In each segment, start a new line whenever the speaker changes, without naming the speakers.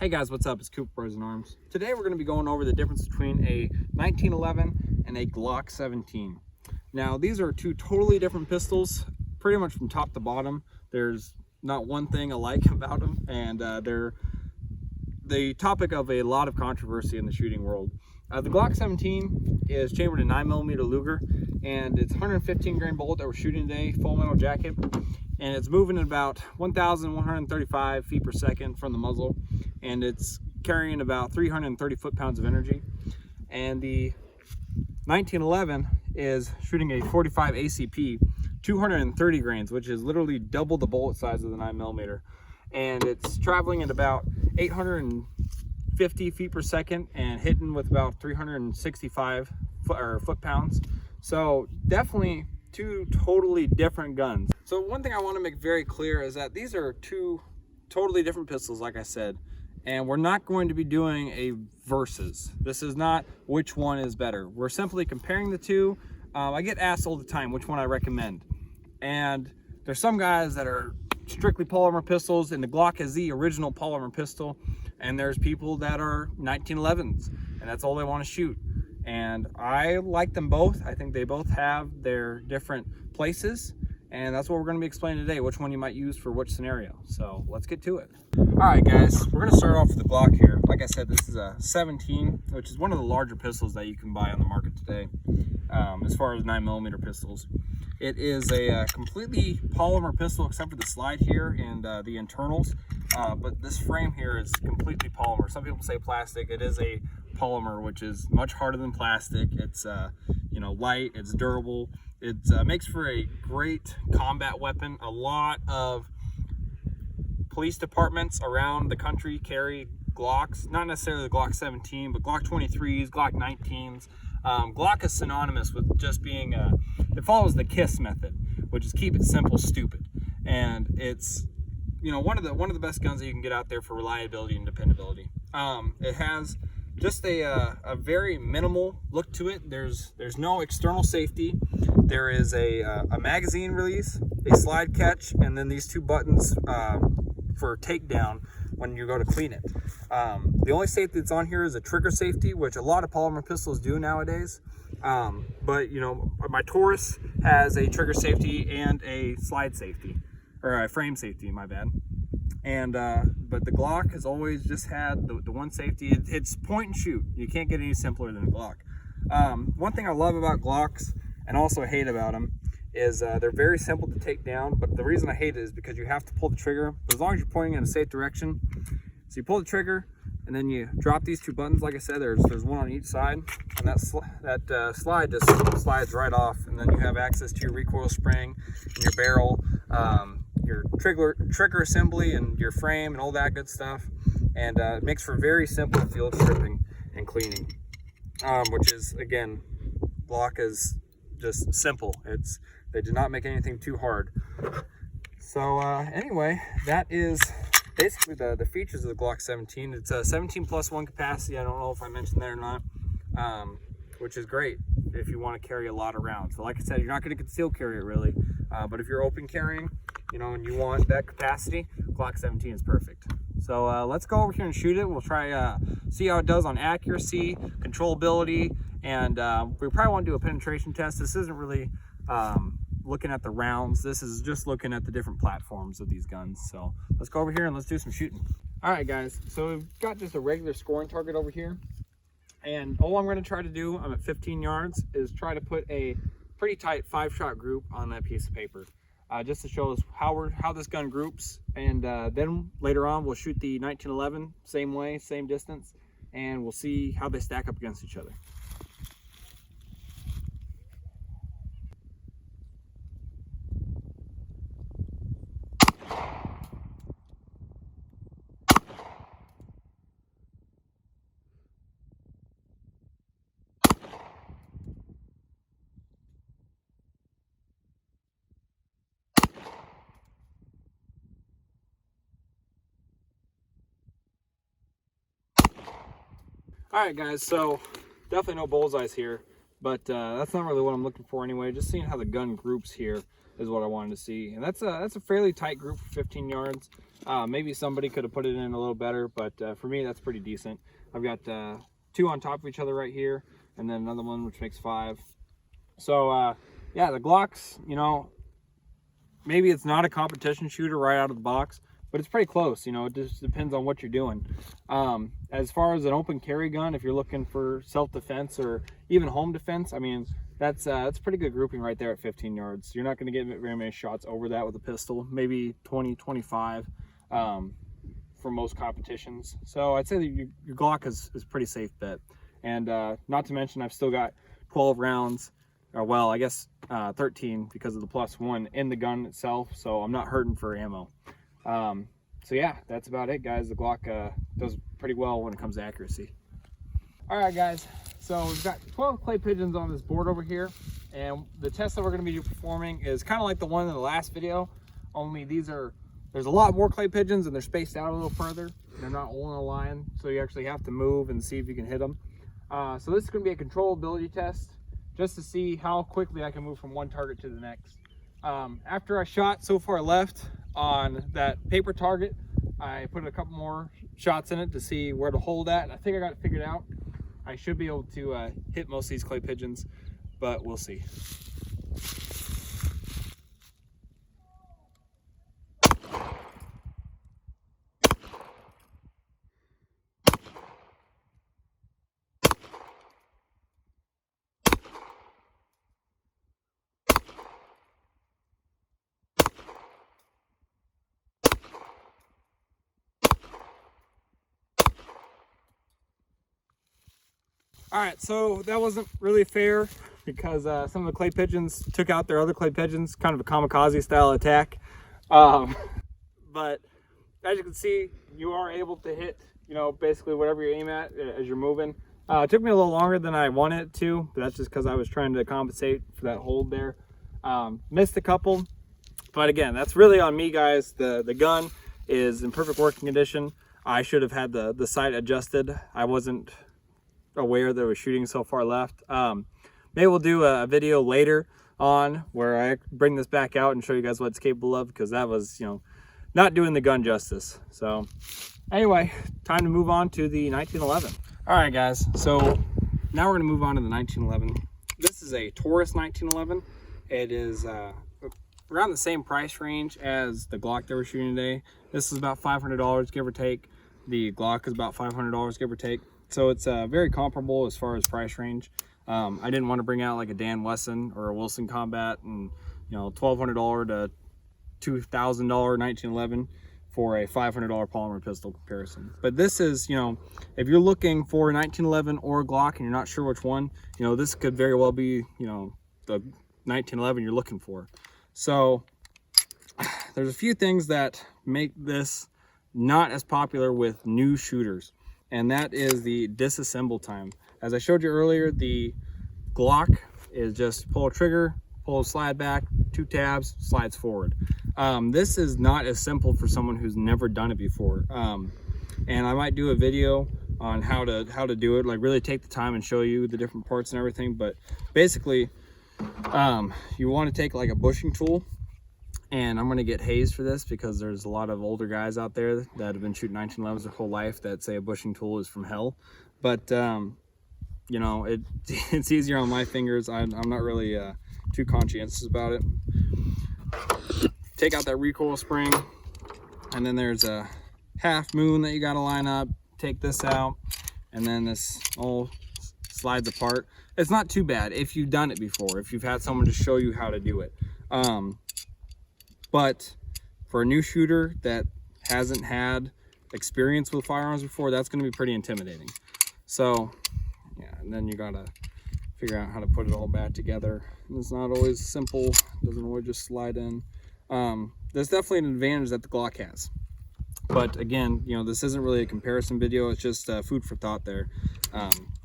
Hey guys, what's up? It's Coop Bros and Arms. Today we're going to be going over the difference between a 1911 and a Glock 17. Now these are two totally different pistols, pretty much from top to bottom. There's not one thing alike about them, and they're the topic of a lot of controversy in the shooting world. The Glock 17 is chambered in 9mm Luger, and it's 115 grain bullet that we're shooting today, full metal jacket, and it's moving at about 1,135 feet per second from the muzzle, and it's carrying about 330 foot-pounds of energy. And the 1911 is shooting a 45 ACP, 230 grains, which is literally double the bullet size of the 9mm, and it's traveling at about 850 feet per second and hitting with about 365 foot-pounds. So definitely two totally different guns. So one thing I want to make very clear is that these are two totally different pistols, like I said, and we're not going to be doing a versus. This is not which one is better. We're simply comparing the two. I get asked all the time which one I recommend, and there's some guys that are strictly polymer pistols, and the Glock is the original polymer pistol, and there's people that are 1911s and that's all they want to shoot. And I like them both. I think they both have their different places, and that's what we're going to be explaining today, which one you might use for which scenario. So let's get to it. All right guys, we're going to start off with the Glock here. Like I said, this is a 17, which is one of the larger pistols that you can buy on the market today, as far as 9mm pistols. It is a completely polymer pistol except for the slide here and the internals, but this frame here is completely polymer. Some people say plastic. It is a polymer, which is much harder than plastic. It's light, it's durable. It makes for a great combat weapon. A lot of police departments around the country carry Glocks, not necessarily the Glock 17, but Glock 23s, Glock 19s. Glock is synonymous with just being it follows the KISS method, which is keep it simple, stupid. And it's one of the best guns that you can get out there for reliability and dependability. It has just a very minimal look to it. There's no external safety. There is a magazine release, a slide catch, and then these two buttons for takedown when you go to clean it. The only safety that's on here is a trigger safety, which a lot of polymer pistols do nowadays. But my Taurus has a trigger safety and a slide safety, or a frame safety, my bad. And but the Glock has always just had the one safety. It's point and shoot. You can't get any simpler than a Glock. One thing I love about Glocks, and also hate about them, is they're very simple to take down. But the reason I hate it is because you have to pull the trigger. But as long as you're pointing in a safe direction, so you pull the trigger and then you drop these two buttons. Like I said, there's one on each side, and that slide just slides right off, and then you have access to your recoil spring and your barrel, your trigger assembly and your frame and all that good stuff. And it makes for very simple field stripping and cleaning, which is, again, Glock is just simple. They do not make anything too hard. So anyway, that is basically the features of the Glock 17. It's a 17+1 capacity. I don't know if I mentioned that or not, which is great if you want to carry a lot of rounds. So like I said, you're not going to conceal carry it really, but if you're open carrying, and you want that capacity, Glock 17 is perfect. So let's go over here and shoot it. We'll try see how it does on accuracy, controllability, and we probably want to do a penetration test. This isn't really looking at the rounds. This is just looking at the different platforms of these guns. So let's go over here and let's do some shooting. All right guys, so we've got just a regular scoring target over here, and all I'm going to try to do, I'm at 15 yards, is try to put a pretty tight 5-shot group on that piece of paper, just to show us how this gun groups. And then later on we'll shoot the 1911 same way, same distance, and we'll see how they stack up against each other. All right guys, so definitely no bullseyes here, but that's not really what I'm looking for anyway. Just seeing how the gun groups here is what I wanted to see. And that's a fairly tight group for 15 yards. Maybe somebody could have put it in a little better, but for me, that's pretty decent. I've got 2 on top of each other right here, and then another one which makes 5. So yeah, the Glocks, you know, maybe it's not a competition shooter right out of the box, but it's pretty close. You know, it just depends on what you're doing. As far as an open carry gun, if you're looking for self-defense or even home defense, I mean, that's pretty good grouping right there at 15 yards. You're not going to get very many shots over that with a pistol, maybe 20, 25 for most competitions. So I'd say that your Glock is pretty safe bet. And not to mention, I've still got 12 rounds, or well, I guess 13 because of the +1 in the gun itself, so I'm not hurting for ammo. So yeah, that's about it, guys. The Glock does pretty well when it comes to accuracy. All right, guys, so we've got 12 clay pigeons on this board over here, and the test that we're going to be performing is kind of like the one in the last video, only there's a lot more clay pigeons and they're spaced out a little further. They're not all in a line, so you actually have to move and see if you can hit them. So this is going to be a controllability test, just to see how quickly I can move from one target to the next. After I shot so far left on that paper target, I put a couple more shots in it to see where to hold at. I think I got it figured out. I should be able to hit most of these clay pigeons, but we'll see. All right, so that wasn't really fair because some of the clay pigeons took out their other clay pigeons, kind of a kamikaze style attack. But as you can see, you are able to hit, you know, basically whatever you aim at as you're moving. It took me a little longer than I wanted it to, but that's just because I was trying to compensate for that hold there. Missed a couple, but again, that's really on me, guys. The gun is in perfect working condition. I should have had the sight adjusted. I wasn't aware that we're shooting so far left. Maybe we'll do a video later on where I bring this back out and show you guys what it's capable of, because that was, you know, not doing the gun justice. So anyway, time to move on to the 1911. All right, guys, so now we're going to move on to the 1911. This is a Taurus 1911. It is around the same price range as the Glock that we're shooting today. This is about $500, give or take. The Glock is about $500, give or take. So it's very comparable as far as price range. I didn't want to bring out like a Dan Wesson or a Wilson Combat and, you know, $1,200 to $2,000 1911 for a $500 polymer pistol comparison. But this is, you know, if you're looking for a 1911 or a Glock and you're not sure which one, you know, this could very well be, you know, the 1911 you're looking for. So there's a few things that make this not as popular with new shooters, and that is the disassemble time. As I showed you earlier, the Glock is just pull a trigger, pull a slide back, 2 tabs, slides forward. This is not as simple for someone who's never done it before. And I might do a video on how to do it, like really take the time and show you the different parts and everything. But basically, you want to take like a bushing tool, and I'm going to get hazed for this because there's a lot of older guys out there that have been shooting 1911s their whole life that say a bushing tool is from hell. But you know, it's easier on my fingers. I'm not really too conscientious about it. Take out that recoil spring, and then there's a half moon that you got to line up. Take this out, and then this all slides apart. It's not too bad if you've done it before, if you've had someone to show you how to do it. But for a new shooter that hasn't had experience with firearms before, that's going to be pretty intimidating. So yeah, and then you gotta figure out how to put it all back together. And it's not always simple, doesn't always just slide in. There's definitely an advantage that the Glock has, but again, you know, this isn't really a comparison video. It's just food for thought there.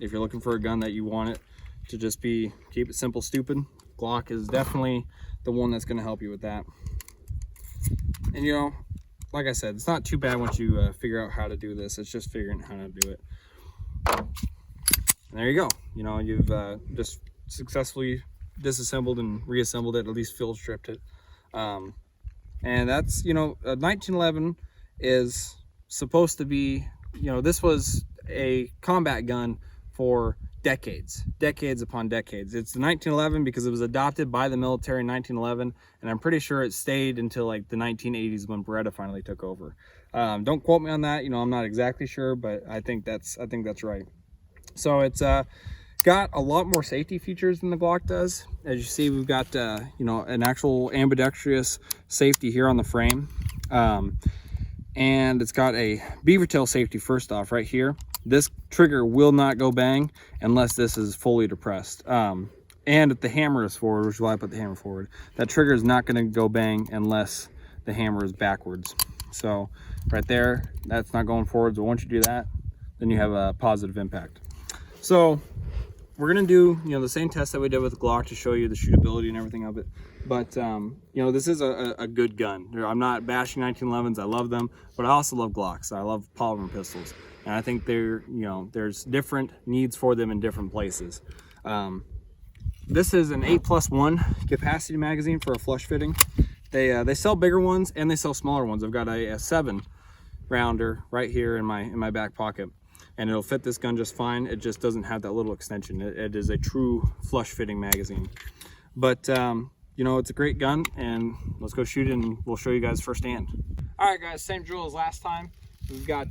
If you're looking for a gun that you want it to just be keep it simple, stupid, Glock is definitely the one that's going to help you with that. And you know, like I said, it's not too bad once you figure out how to do this. It's just figuring out how to do it. And there you go. You know, you've just successfully disassembled and reassembled it, at least field stripped it. And that's, you know, a 1911 is supposed to be, you know, this was a combat gun for decades upon decades. It's the 1911 because it was adopted by the military in 1911, and I'm pretty sure it stayed until like the 1980s when Beretta finally took over. Don't quote me on that, you know, I'm not exactly sure, but I think that's right. So it's got a lot more safety features than the Glock does. As you see, we've got you know, an actual ambidextrous safety here on the frame, and it's got a beaver tail safety first off right here. This trigger will not go bang unless this is fully depressed. And if the hammer is forward, which is why I put the hammer forward, that trigger is not going to go bang unless the hammer is backwards. So right there, that's not going forward. So once you do that, then you have a positive impact. So we're going to do, you know, the same test that we did with the Glock to show you the shootability and everything of it. But, you know, this is a good gun. I'm not bashing 1911s. I love them, but I also love Glocks. I love polymer pistols. And I think they're, you know, there's different needs for them in different places. This is an 8+1 capacity magazine for a flush fitting. They sell bigger ones and they sell smaller ones. I've got a 7 rounder right here in my back pocket, and it'll fit this gun just fine. It just doesn't have that little extension. It is a true flush fitting magazine. But you know, it's a great gun, and let's go shoot it and we'll show you guys firsthand. All right guys, same drill as last time. We've got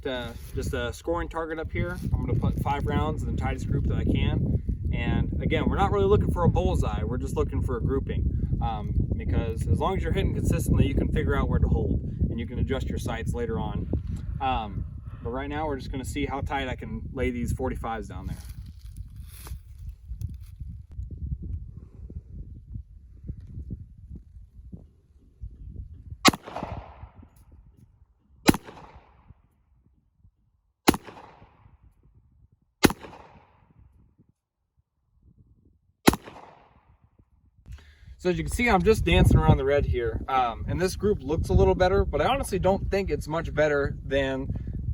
just a scoring target up here. I'm going to put 5 rounds in the tightest group that I can. And again, we're not really looking for a bullseye. We're just looking for a grouping. Because as long as you're hitting consistently, you can figure out where to hold. And you can adjust your sights later on. But right now, we're just going to see how tight I can lay these 45s down there. So as you can see, I'm just dancing around the red here. And this group looks a little better, but I honestly don't think it's much better than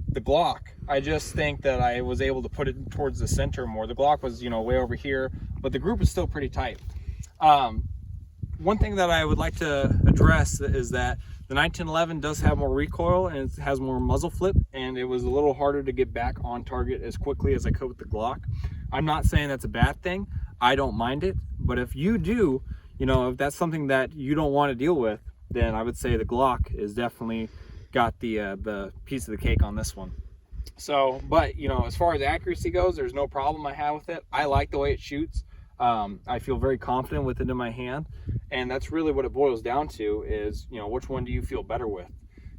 the Glock. I just think that I was able to put it towards the center more. The Glock was, you know, way over here, but the group is still pretty tight. One thing that I would like to address is that the 1911 does have more recoil and it has more muzzle flip, and it was a little harder to get back on target as quickly as I could with the Glock. I'm not saying that's a bad thing. I don't mind it, but if you do, you know, if that's something that you don't want to deal with, then I would say the Glock is definitely got the piece of the cake on this one. So, but you know, as far as accuracy goes, there's no problem I have with it. I like the way it shoots. I feel very confident with it in my hand, and that's really what it boils down to is, you know, which one do you feel better with?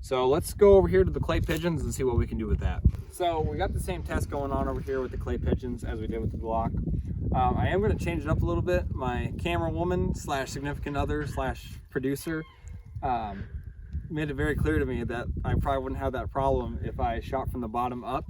So let's go over here to the clay pigeons and see what we can do with that. So we got the same test going on over here with the clay pigeons as we did with the Glock. I am going to change it up a little bit. My camera woman slash significant other slash producer made it very clear to me that I probably wouldn't have that problem if I shot from the bottom up.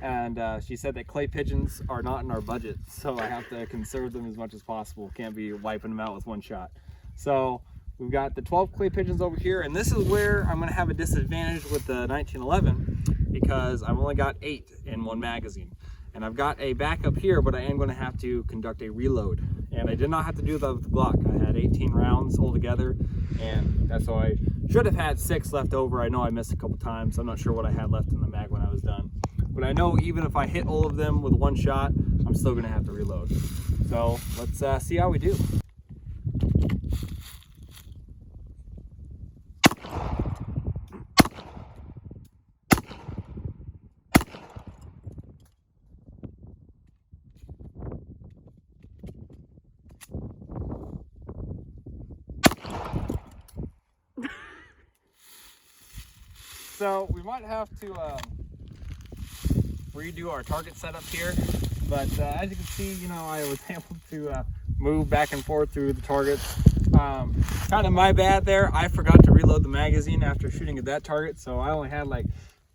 And she said that clay pigeons are not in our budget, so I have to conserve them as much as possible. Can't be wiping them out with one shot. So we've got the 12 clay pigeons over here, and this is where I'm going to have a disadvantage with the 1911 because I've only got 8 in one magazine. And I've got a backup here, but I am going to have to conduct a reload. And I did not have to do that with the Glock. I had 18 rounds altogether, and that's why I should have had 6 left over. I know I missed a couple times. I'm not sure what I had left in the mag when I was done. But I know even if I hit all of them with one shot, I'm still going to have to reload. So let's see how we do. So we might have to redo our target setup here, but as you can see, you know, I was able to move back and forth through the targets. Kind of my bad there. I forgot to reload the magazine after shooting at that target, so I only had like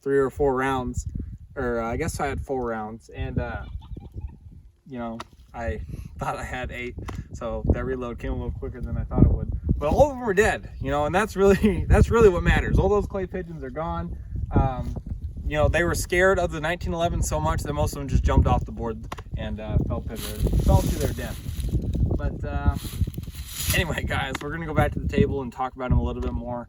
3 or 4 rounds, or I guess I had 4 rounds, and you know, I thought I had 8, so that reload came a little quicker than I thought it would. But all of them were dead, you know, and that's really what matters. All those clay pigeons are gone. You know, they were scared of the 1911 so much that most of them just jumped off the board and fell to their death. But anyway, guys, we're gonna go back to the table and talk about them a little bit more.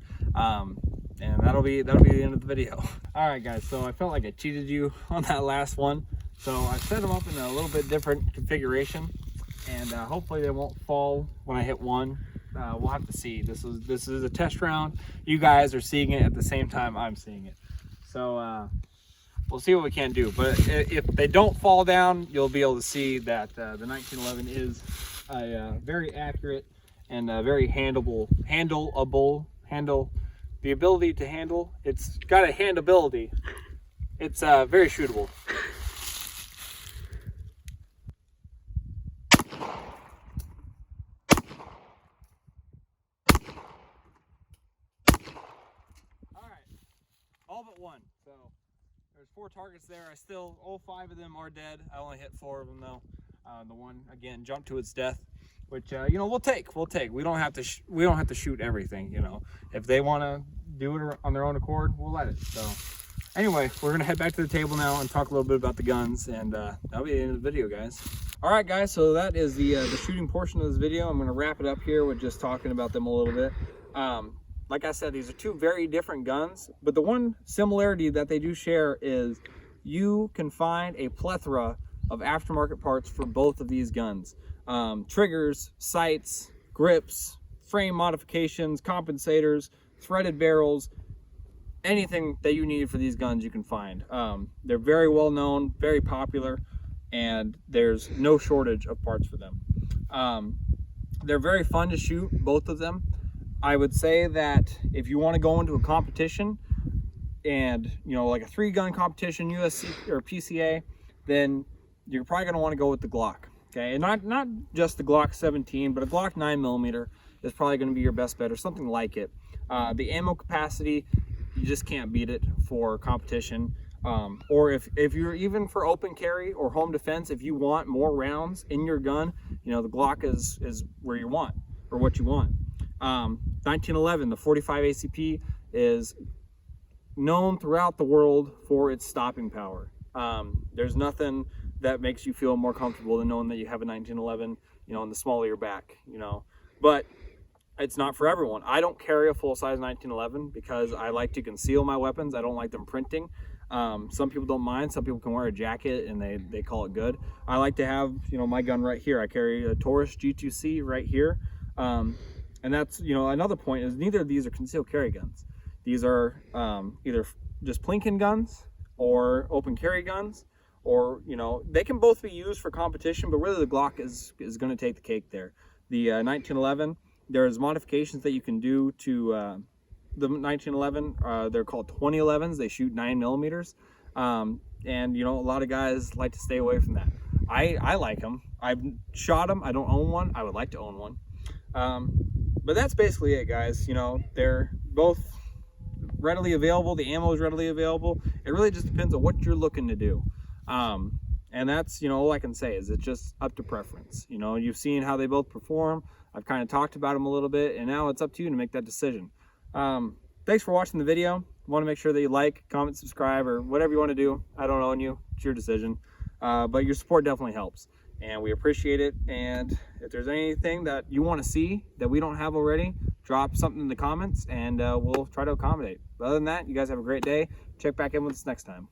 and that'll be the end of the video. All right, guys, so I felt like I cheated you on that last one. So I set them up in a little bit different configuration, and hopefully they won't fall when I hit one. We'll have to see. This is a test round. You guys are seeing it at the same time I'm seeing it. So we'll see what we can do. But if they don't fall down, you'll be able to see that the 1911 is a very accurate and very the ability to handle. It's got a handability. It's very shootable. All but one. So there's 4 targets there. All 5 of them are dead. I only hit 4 of them though. The one again jumped to its death, which you know, we'll take. We don't have to shoot everything. You know, if they want to do it on their own accord, we'll let it. So anyway, we're gonna head back to the table now and talk a little bit about the guns, and that'll be the end of the video, guys. All right, guys. So that is the shooting portion of this video. I'm gonna wrap it up here with just talking about them a little bit. Like I said, these are 2 very different guns, but the one similarity that they do share is you can find a plethora of aftermarket parts for both of these guns. Triggers, sights, grips, frame modifications, compensators, threaded barrels, anything that you need for these guns you can find. They're very well known, very popular, and there's no shortage of parts for them. They're very fun to shoot, both of them. I would say that if you want to go into a competition and, you know, like a 3-gun competition, USC or PCA, then you're probably going to want to go with the Glock. Okay, and not just the Glock 17, but a Glock 9mm is probably going to be your best bet, or something like it. The ammo capacity, you just can't beat it for competition. Or if you're even for open carry or home defense, if you want more rounds in your gun, you know, the Glock is where you want, or what you want. 1911, the 45 ACP, is known throughout the world for its stopping power. There's nothing that makes you feel more comfortable than knowing that you have a 1911, you know, in the small of your back, you know. But it's not for everyone. I don't carry a full-size 1911 because I like to conceal my weapons. I don't like them printing. Some people don't mind. Some people can wear a jacket and they call it good. I like to have, you know, my gun right here. I carry a Taurus G2C right here. And that's, you know, another point is neither of these are concealed carry guns. These are either just plinking guns or open carry guns, or, you know, they can both be used for competition, but really the Glock is going to take the cake there. The 1911, there's modifications that you can do to the 1911. They're called 2011s. They shoot 9mm. And, you know, a lot of guys like to stay away from that. I like them. I've shot them. I don't own one. I would like to own one. But that's basically it, guys. You know, they're both readily available. The ammo is readily available. It really just depends on what you're looking to do. And that's, you know, all I can say is it's just up to preference. You know, you've seen how they both perform. I've kind of talked about them a little bit, and now it's up to you to make that decision. Thanks for watching the video. Want to make sure that you like, comment, subscribe, or whatever you want to do. I don't own you. It's your decision. But your support definitely helps, and we appreciate it. And if there's anything that you want to see that we don't have already, drop something in the comments, and we'll try to accommodate. But other than that, you guys have a great day. Check back in with us next time.